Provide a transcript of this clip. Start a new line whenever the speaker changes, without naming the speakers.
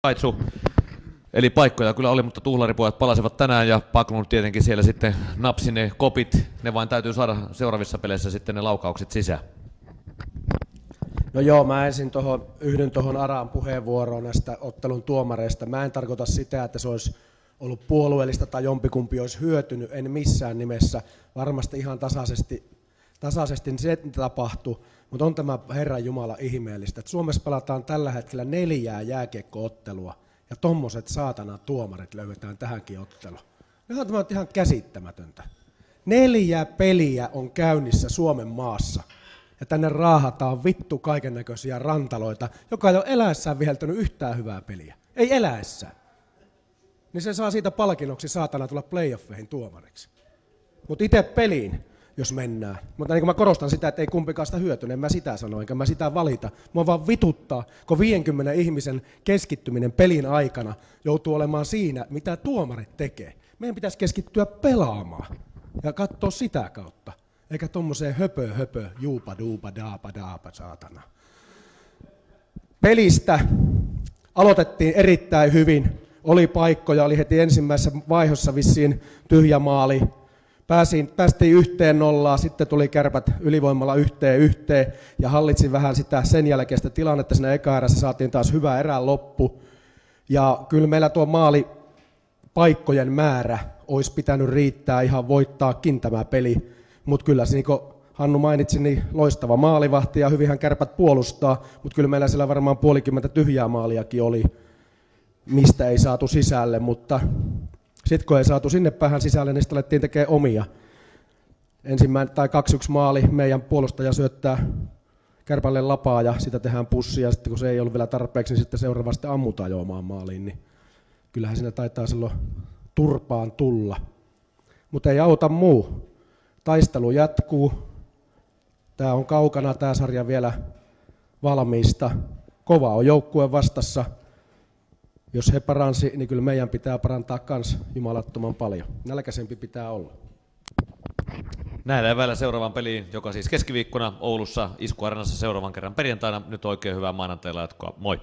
Kaitsu. Eli paikkoja kyllä oli, mutta tuhlaripuojat palasivat tänään ja Paklund tietenkin siellä sitten napsi ne kopit. Ne vain täytyy saada seuraavissa peleissä sitten ne laukaukset sisään.
No joo, mä ensin yhdyn tuohon Aran puheenvuoroon näistä ottelun tuomareista. Mä en tarkoita sitä, että se olisi ollut puolueellista tai jompikumpi olisi hyötynyt, en missään nimessä. Varmasti ihan tasaisesti se tapahtui, mutta on tämä Herran Jumala ihmeellistä, että Suomessa pelataan tällä hetkellä 4 jääkiekko-ottelua ja tommoset saatana tuomarit löydetään tähänkin otteluun. Nyt tämä on ihan käsittämätöntä. 4 peliä on käynnissä Suomen maassa ja tänne raahataan vittu kaiken näköisiä rantaloita, joka ei ole eläessään viheltänyt yhtään hyvää peliä. Ei eläessään. Niin se saa siitä palkinnoksi saatana tulla playoffeihin tuomariksi. Mutta itse peliin, jos mennään. Mutta niin mä korostan sitä, että ei kumpikaan sitä hyötynyt, en mä sitä sano, enkä mä sitä valita. Mua vaan vituttaa, kun 50 ihmisen keskittyminen pelin aikana joutuu olemaan siinä, mitä tuomarit tekee. Meidän pitäisi keskittyä pelaamaan ja katsoa sitä kautta. Eikä tommoseen höpö, juupa, duupa, daapa, saatana. Pelistä aloitettiin erittäin hyvin. Oli paikkoja, oli heti ensimmäisessä vaihossa vissiin tyhjä maali. Päästiin 1-0, sitten tuli Kärpät ylivoimalla 1-1 ja hallitsin vähän sitä sen jälkeistä tilannetta. Siinä eka-erässä saatiin taas hyvä erän loppu. Ja kyllä meillä tuo maalipaikkojen määrä olisi pitänyt riittää ihan voittaakin tämä peli. Mutta kyllä se, niin kuin Hannu mainitsi, niin loistava maalivahti ja hyvinhän Kärpät puolustaa. Mutta kyllä meillä siellä varmaan puolikymmentä tyhjää maaliakin oli, mistä ei saatu sisälle, mutta sitten kun ei saatu sinne päähän sisälle, niin sitten alettiin tekemään omia. Ensimmäinen tai 2-1 maali, meidän puolustaja syöttää Kärpälle lapaa ja sitä tehdään pussia. Sitten kun se ei ollut vielä tarpeeksi, niin sitten seuraavasti ammutaan jo omaan maaliin. Niin kyllähän siinä taitaa silloin turpaan tulla. Mutta ei auta muu. Taistelu jatkuu. Tämä on kaukana tämä sarja vielä valmiista. Kova on joukkue vastassa. Jos he paransi, niin kyllä meidän pitää parantaa kans jumalattoman paljon. Nälkäisempi pitää olla.
Nähdään vielä seuraavan peliin, joka siis keskiviikkona Oulussa Isku Areenassa seuraavan kerran perjantaina. Nyt oikein hyvää maanantailla jatkoa. Moi!